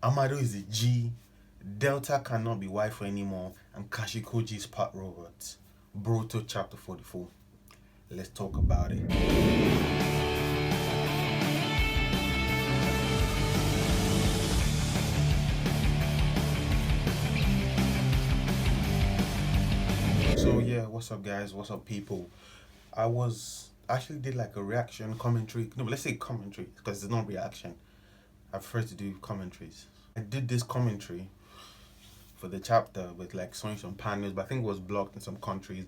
Amado is a G, Delta cannot be waifu anymore, and Kashikoji is part robot. Boruto chapter 44. Let's talk about it. So yeah, what's up guys? What's up people? I was actually did like a reaction commentary. No, let's say commentary because it's not reaction. I prefer to do commentaries. I did this commentary for the chapter with like showing some panels, but I think it was blocked in some countries,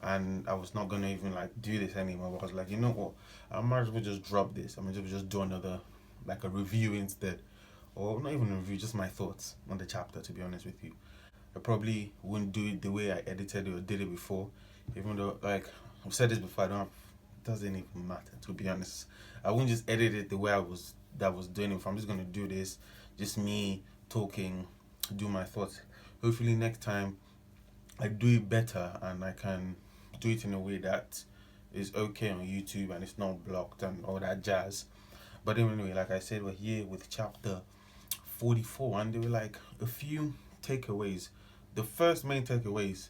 and I was not gonna even like do this anymore. But I was like, you know what? I might as well just drop this. I mean, just do another like a review instead, or not even a review, just my thoughts on the chapter. To be honest with you, I probably wouldn't do it the way I edited it or did it before, even though like I've said this before. I don't have, it doesn't even matter to be honest. I wouldn't just edit it the way I was doing it. If I'm just gonna do this, just me talking, do my thoughts. Hopefully next time I do it better and I can do it in a way that is okay on YouTube and it's not blocked and all that jazz. But anyway, like I said, we're here with chapter 44 and there were like a few takeaways. The first main takeaway is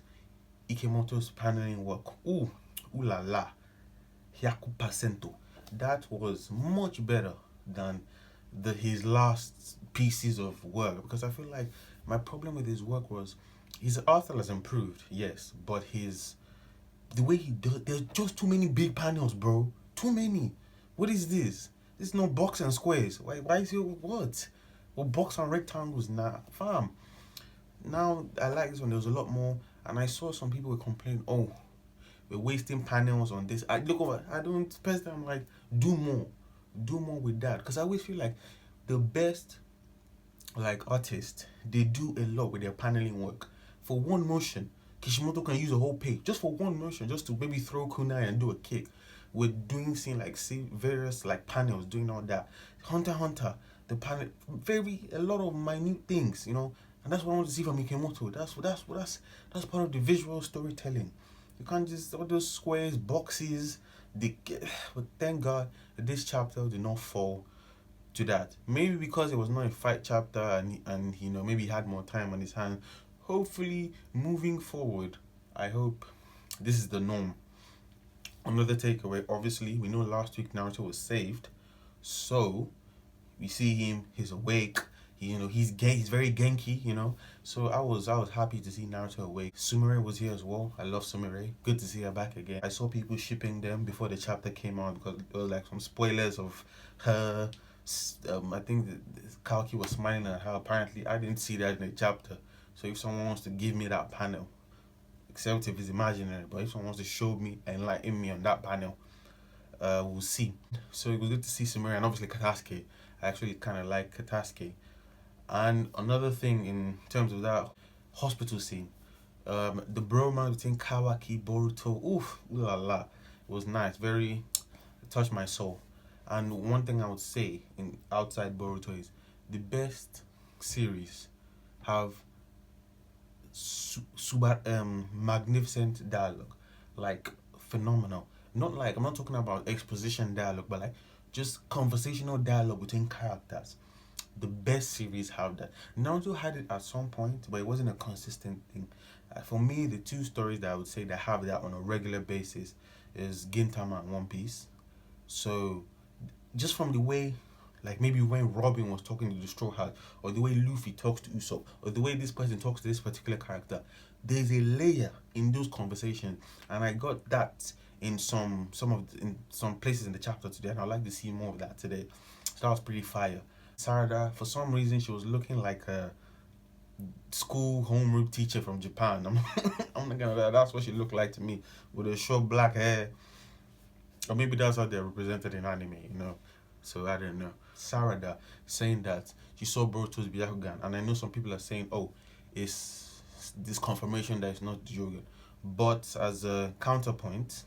Ikemoto's paneling work. Ooh la la. Hyaku%. That was much better than his last pieces of work, because I feel like my problem with his work was his art has improved, yes, but the way he does, there's just too many big panels, bro. Too many. What is this? This is no box and squares. Why is it what? Well, box and rectangles now, fam. Now I like this one. There was a lot more, and I saw some people were complaining. Oh, we're wasting panels on this. I look over. I don't personally. I'm like, do more with that, because I always feel like the best like artists, they do a lot with their paneling work. For one motion, Kishimoto can use a whole page just for one motion, just to maybe throw kunai and do a kick. We're doing various like panels, doing all that. Hunter x Hunter, the panel, a lot of minute things, and that's what I want to see from Mikimoto. That's part of the visual storytelling. You can't just all those squares, boxes. But thank God this chapter did not fall to that. Maybe because it was not a fight chapter, and maybe he had more time on his hands. Hopefully, moving forward, I hope this is the norm. Another takeaway, obviously, we know last week Naruto was saved, so we see him. He's awake. He's gay. He's very Genki. So I was happy to see Naruto awake. Sumire was here as well. I love Sumire. Good to see her back again. I saw people shipping them before the chapter came out because there was like some spoilers of her. I think Kalki was smiling at her. Apparently, I didn't see that in the chapter. So if someone wants to give me that panel, except if it's imaginary, but if someone wants to show me and enlighten me on that panel, we'll see. So it was good to see Sumire and obviously Kataske. I actually kind of like Kataske. And another thing in terms of that hospital scene, the bromance between Kawaki, Boruto, oof, ooh la la, it was nice. Very, it touched my soul. And one thing I would say in outside Boruto is the best series have magnificent dialogue, like phenomenal. Not like, I'm not talking about exposition dialogue, but like just conversational dialogue between characters. The best series have that. Naruto had it at some point, but it wasn't a consistent thing. For me, the two stories that I would say that have that on a regular basis is Gintama and One Piece. So just from the way, like maybe when Robin was talking to the Straw Hat, or the way Luffy talks to Usopp, or the way this person talks to this particular character, there's a layer in those conversations, and I got that in some places in the chapter today, and I'd like to see more of that today. So that was pretty fire. Sarada, for some reason, she was looking like a school homeroom teacher from Japan. I'm not gonna lie, that's what she looked like to me, with her short black hair. Or maybe that's how they're represented in anime. So I don't know. Sarada saying that she saw Boruto's Byakugan, and I know some people are saying, oh, it's this confirmation that it's not Jogan. But as a counterpoint,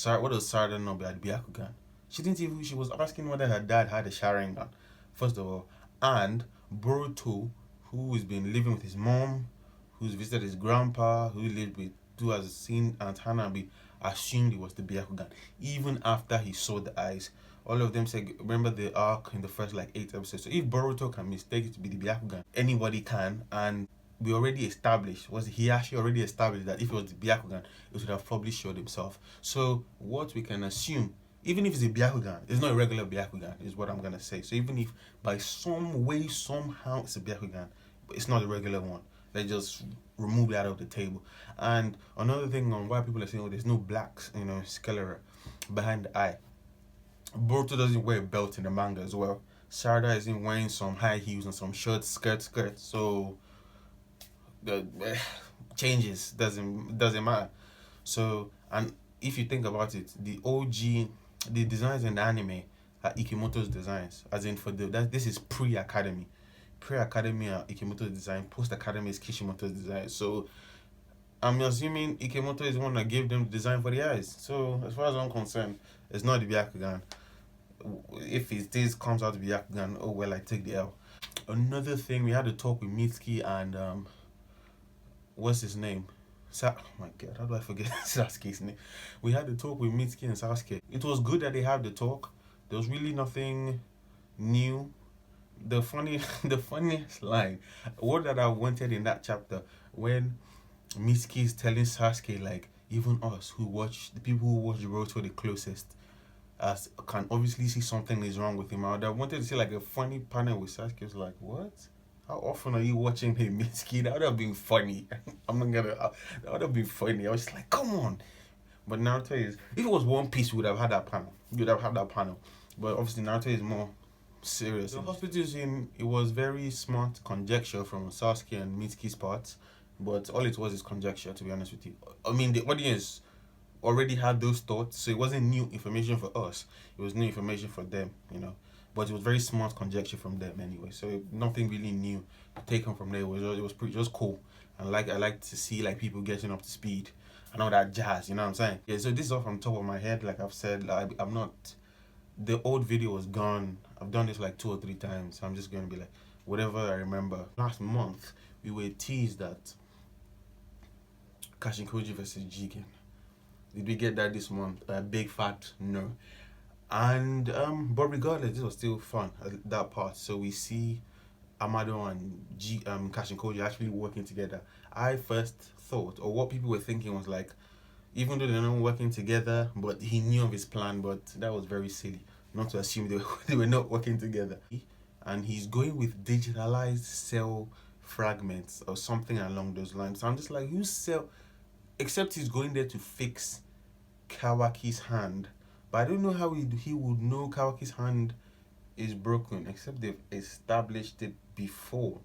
what does Sarada know about Byakugan? She was asking whether her dad had a Sharingan, first of all. And Boruto, who has been living with his mom, who's visited his grandpa, who has seen Aunt Hanabi, assumed it was the Byakugan, even after he saw the eyes. all of them say, remember the arc in the first like 8 episodes. So if Boruto can mistake it to be the Byakugan, anybody can. And we already established, he actually already established that if it was the Byakugan, it would have probably showed himself. So what we can assume, even if it's a Byakugan, it's not a regular Byakugan, is what I'm gonna say. So even if by some way, somehow it's a Byakugan, but it's not a regular one, they just remove that out of the table. And another thing on why people are saying, oh, there's no blacks, sclera behind the eye. Boruto doesn't wear a belt in the manga as well. Sarada isn't wearing some high heels and some short skirt. So the changes doesn't matter. So, and if you think about it, the designs in the anime are Ikimoto's designs, as in this is pre-academy are Ikimoto's design, post-academy is Kishimoto's design. So I'm assuming Ikimoto is the one that gave them the design for the eyes. So as far as I'm concerned, it's not the Byakugan. If it comes out to be Byakugan, oh well, I take the L. Another thing, we had to talk with Mitsuki and what's his name? Oh my god, how do I forget Sasuke's name? We had to talk with Mitsuki and Sasuke. It was good that they had the talk. There was really nothing new. The funniest line, what that I wanted in that chapter, when Mitsuki is telling Sasuke, like, even us the people who watch Boruto the closest, as can obviously see something is wrong with him. I wanted to see like a funny panel with Sasuke. Was like, what? How often are you watching him, Mitsuki? That would have been funny. That would have been funny. I was just like, come on. But Naruto is, if it was One Piece, we would have had that panel. You would have had that panel. But obviously Naruto is more serious. The hospital scene, it was very smart conjecture from Sasuke and Mitsuki's part, but all it was is conjecture, to be honest with you. I mean, the audience already had those thoughts, so it wasn't new information for us. It was new information for them, But it was very smart conjecture from them anyway. So nothing really new taken from there. It was just cool. And I like to see like people getting up to speed and all that jazz. You know what I'm saying? Yeah. So this is off on top of my head. Like I've said, I'm not. The old video was gone. I've done this like 2 or 3 times. So I'm just gonna be like, whatever I remember. Last month we were teased that Kashinkoji versus Jigen. Did we get that this month? A big fat no. And but regardless, this was still fun that part. So we see Amado and Kashinkoji actually working together. I first thought, or what people were thinking was like, even though they're not working together, but he knew of his plan. But that was very silly, not to assume they were not working together. And he's going with digitalized cell fragments or something along those lines. So I'm just like, who's cell? Except he's going there to fix Kawaki's hand. But I don't know how he would know Kawaki's hand is broken, except they've established it before.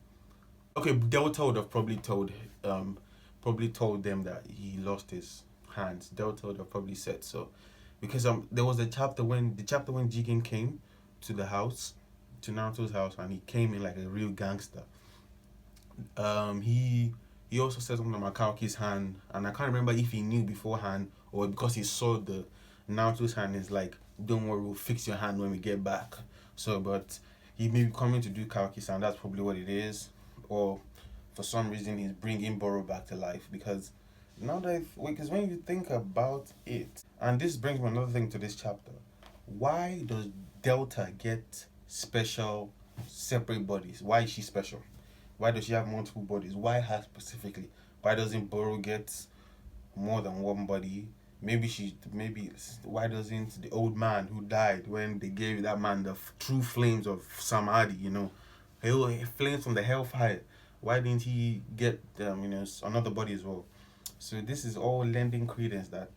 Okay, Delta would have probably told them that he lost his hands. Delta would have probably said so, because there was the chapter when Jigen came to the house, to Naruto's house, and he came in like a real gangster. He also said something about Kawaki's hand, and I can't remember if he knew beforehand or because he saw the Naruto's hand is like, don't worry, we'll fix your hand when we get back. So, but he may be coming to do Kawaki's hand, that's probably what it is. Or for some reason he's bringing Boro back to life, because because when you think about it, and this brings me another thing to this chapter, why does Delta get special separate bodies? Why is she special? Why does she have multiple bodies? Why her specifically? Why doesn't Boro get more than one body? Maybe why doesn't the old man who died when they gave that man the true flames of Samadhi, flames from the hellfire? Why didn't he get another body as well? So this is all lending credence that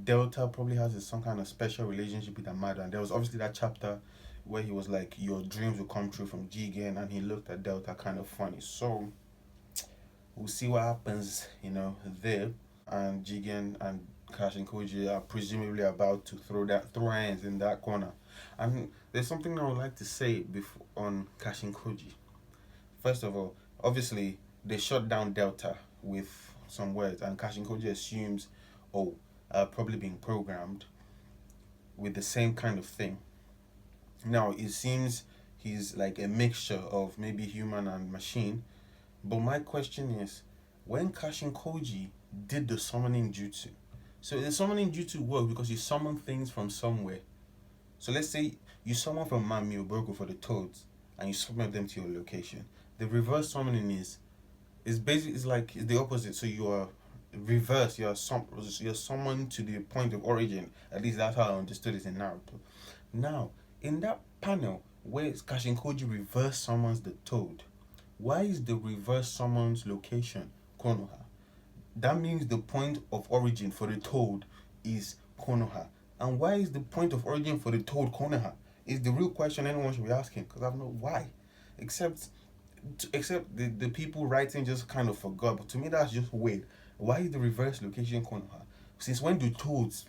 Delta probably has some kind of special relationship with Amado. And there was obviously that chapter where he was like, your dreams will come true from Jigen, and he looked at Delta kind of funny. So we'll see what happens, there. And Jigen and Kashinkoji are presumably about to throw hands in that corner. And there's something I would like to say on Kashinkoji. First of all, obviously they shut down Delta with some words, and Kashinkoji assumes, probably being programmed with the same kind of thing. Now it seems he's like a mixture of maybe human and machine. But my question is, when Kashinkoji did the summoning jutsu, so the summoning jutsu worked because you summon things from somewhere. So let's say you summon from Mamioboko for the toads, and you summon them to your location. The reverse summoning is basically it's the opposite. So you are reverse. You're summoned to the point of origin. At least that's how I understood it in Naruto. Now, in that panel where Kashinkoji reverse summons the toad, why is the reverse summons location Konoha? That means the point of origin for the toad is Konoha. And why is the point of origin for the toad Konoha? Is the real question anyone should be asking, because I don't know why. Except the people writing just kind of forgot. But to me, that's just weird. Why is the reverse location Konoha? Since when do toads,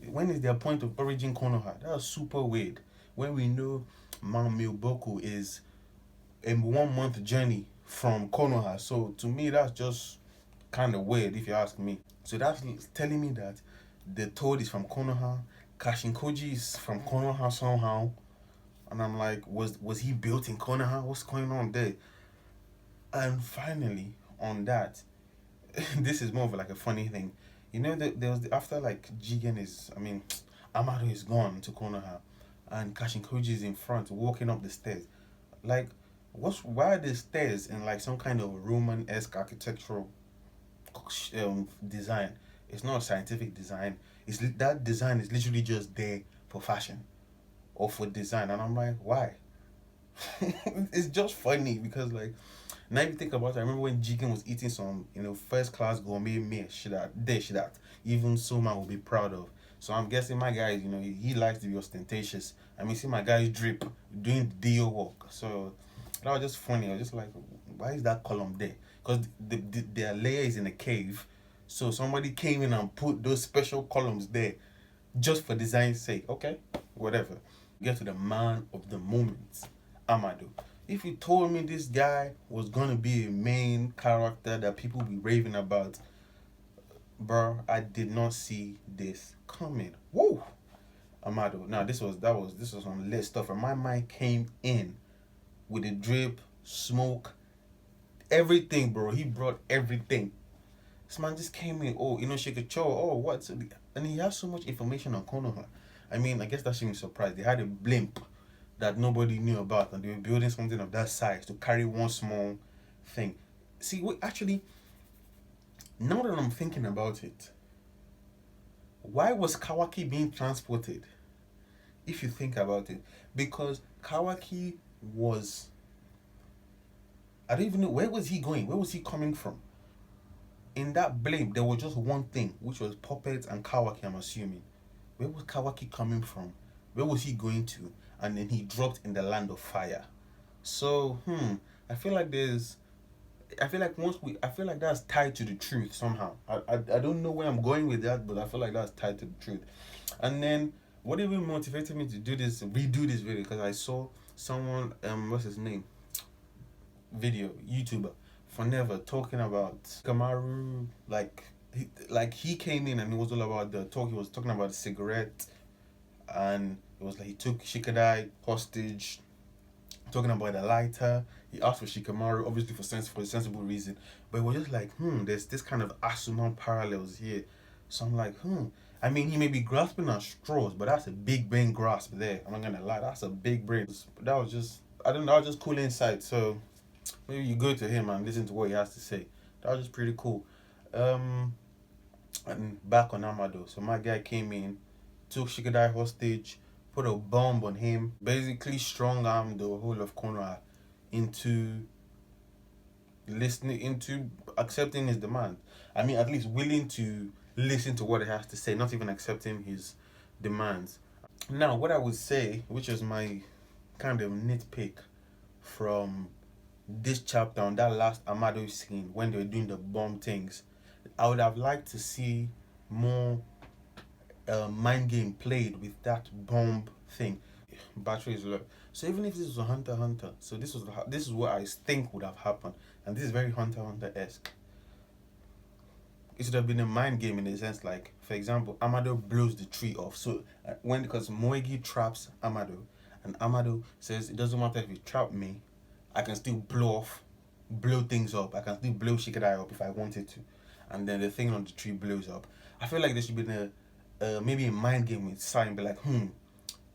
when is their point of origin Konoha? That's super weird. When we know Mount Milboku is a 1 month journey from Konoha. So to me, that's just kind of weird if you ask me. So that's telling me that the toad is from Konoha, Kashinkoji is from Konoha somehow, and I'm like, was he built in Konoha? What's going on there? And finally, on that, this is more of like a funny thing. You know that there was after like Jigen is, I mean, Amado is gone to Konoha, and Kashinkoji is in front walking up the stairs. Like, why are the stairs in like some kind of Roman-esque architectural design? It's not a scientific design. That design is literally just there for fashion or for design, and I'm like, why? It's just funny because like now if you think about it, I remember when Jigen was eating some first class gourmet meal that even Soma will be proud of. So I'm guessing my guy, he likes to be ostentatious. I mean, see my guys drip doing the deal work. So that was just funny. I was just like, why is that column there? Because their layer is in a cave. So somebody came in and put those special columns there just for design's sake. Okay, whatever. Get to the man of the moment, Amado. If you told me this guy was gonna be a main character that people be raving about, bro, I did not see this coming. Woo! Amado. Now this was some lit stuff, and my mind came in with the drip, smoke, everything, bro. He brought everything. This man just came in. Oh, Shikacho. Oh, what? And he has so much information on Konoha. I mean, I guess that shouldn't be surprised. They had a blimp that nobody knew about, and they were building something of that size to carry one small thing. See, actually, now that I'm thinking about it, why was Kawaki being transported? If you think about it, because Kawaki was, I don't even know, where was he going? Where was he coming from? In that blimp, there was just one thing, which was puppets and Kawaki, I'm assuming. Where was Kawaki coming from? Where was he going to? And then he dropped in the land of fire. So, I feel like that's tied to the truth somehow. I don't know where I'm going with that, but I feel like that's tied to the truth. And then what even motivated me to redo this video, because I saw someone, what's his name? YouTuber, Forever, talking about Kamaru, he came in and it was all about he was talking about the cigarette, and it was like he took Shikadai hostage, talking about the lighter. He asked for Shikamaru, obviously for a sensible reason, but it was just like, there's this kind of Asuman parallels here. So I'm like, I mean, he may be grasping at straws, but that's a big brain grasp there. I'm not gonna lie, that's a big brain. That was just, I don't know, that was just cool insight. So maybe you go to him and listen to what he has to say. That was just pretty cool. And back on Amado. So my guy came in, took Shikadai hostage, put a bomb on him, basically strong armed the whole of Konoha into accepting his demand. I mean, at least willing to listen to what he has to say, not even accepting his demands. Now, what I would say, which is my kind of nitpick from this chapter on that last Amado scene when they were doing the bomb things, I would have liked to see more mind game played with that bomb thing. Battery is low. So even if this was a Hunter x Hunter, so this is what I think would have happened, and this is very Hunter x Hunter-esque. It should have been a mind game in a sense, like, for example, Amado blows the tree off. So because Moegi traps Amado, and Amado says it doesn't matter if you trap me, I can still blow things up. I can still blow Shikadai up if I wanted to, and then the thing on the tree blows up. I feel like there should be maybe a mind game with Sai and be like,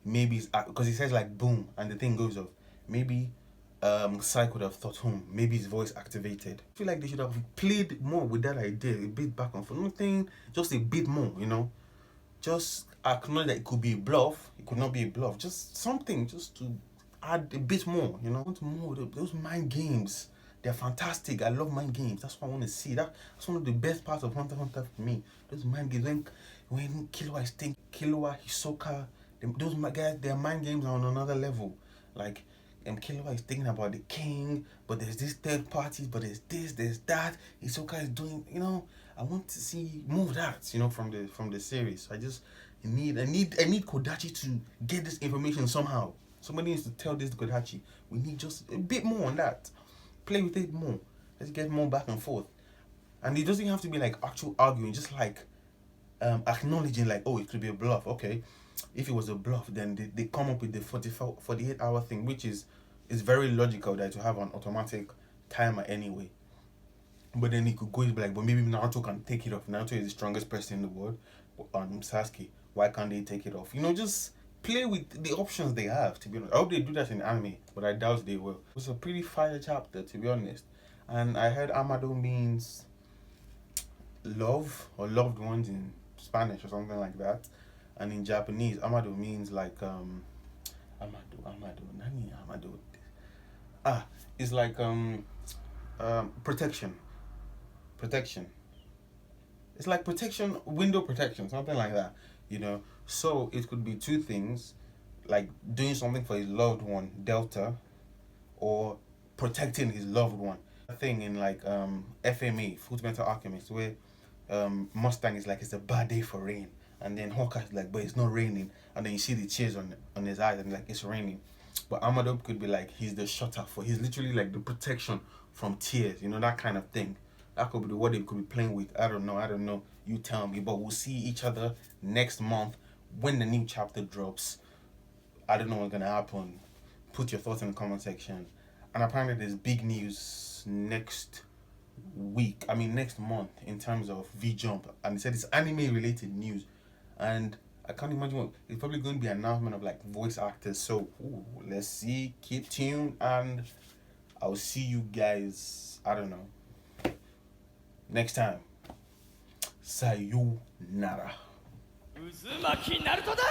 maybe it's because he says like boom, and the thing goes off. Maybe Psych would have thought, maybe his voice activated. I feel like they should have played more with that idea, a bit back and forth. Nothing, just a bit more, you know. Just acknowledge that it could be a bluff, it could not be a bluff. Just something, just to add a bit more, you know. I want more. Those mind games, they're fantastic. I love mind games. That's what I want to see. That's one of the best parts of Hunter x Hunter for me. Those mind games, when Killua is thinking, Killua, Hisoka, those guys, their mind games are on another level. Like, Killua is thinking about the king, but there's this third party, but there's this, there's that. Hisoka is doing, you know. I want to see more of that, you know, from the series. I need Kodachi to get this information somehow. Somebody needs to tell this to Kodachi. We need just a bit more on that. Play with it more. Let's get more back and forth. And it doesn't have to be like actual arguing, just like acknowledging like, oh, it could be a bluff. Okay, if it was a bluff, then they come up with the 48-hour thing, which is very logical that you have an automatic timer anyway. But then he could go and be like, but maybe Naruto can take it off. Naruto is the strongest person in the world. Sasuke, why can't they take it off? You know, just play with the options they have, to be honest. I hope they do that in anime, but I doubt they will. It was a pretty fire chapter, to be honest. And I heard Amado means love or loved ones in Spanish or something like that. And in Japanese, Amado means like Nani Amado? It's like protection. It's like protection, window protection, something like that, you know. So it could be two things, like doing something for his loved one, Delta, or protecting his loved one. A thing in like FMA, Fundamental Alchemist, where Mustang is like, it's a bad day for rain, and then Hawkeye's like, but it's not raining, and then you see the tears on his eyes, and like, it's raining. But Amado could be like, he's the shutter for, he's literally like the protection from tears, you know, that kind of thing. That could be what they could be playing with. I don't know. You tell me. But we'll see each other next month when the new chapter drops. I don't know what's gonna happen. Put your thoughts in the comment section. And apparently there's big news next month in terms of V-Jump. And they said it's anime related news. And I can't imagine what it's probably going to be an announcement of like voice actors. So let's see. Keep tuned, and I'll see you guys, I don't know, next time. Sayonara. 渦巻きナルトだ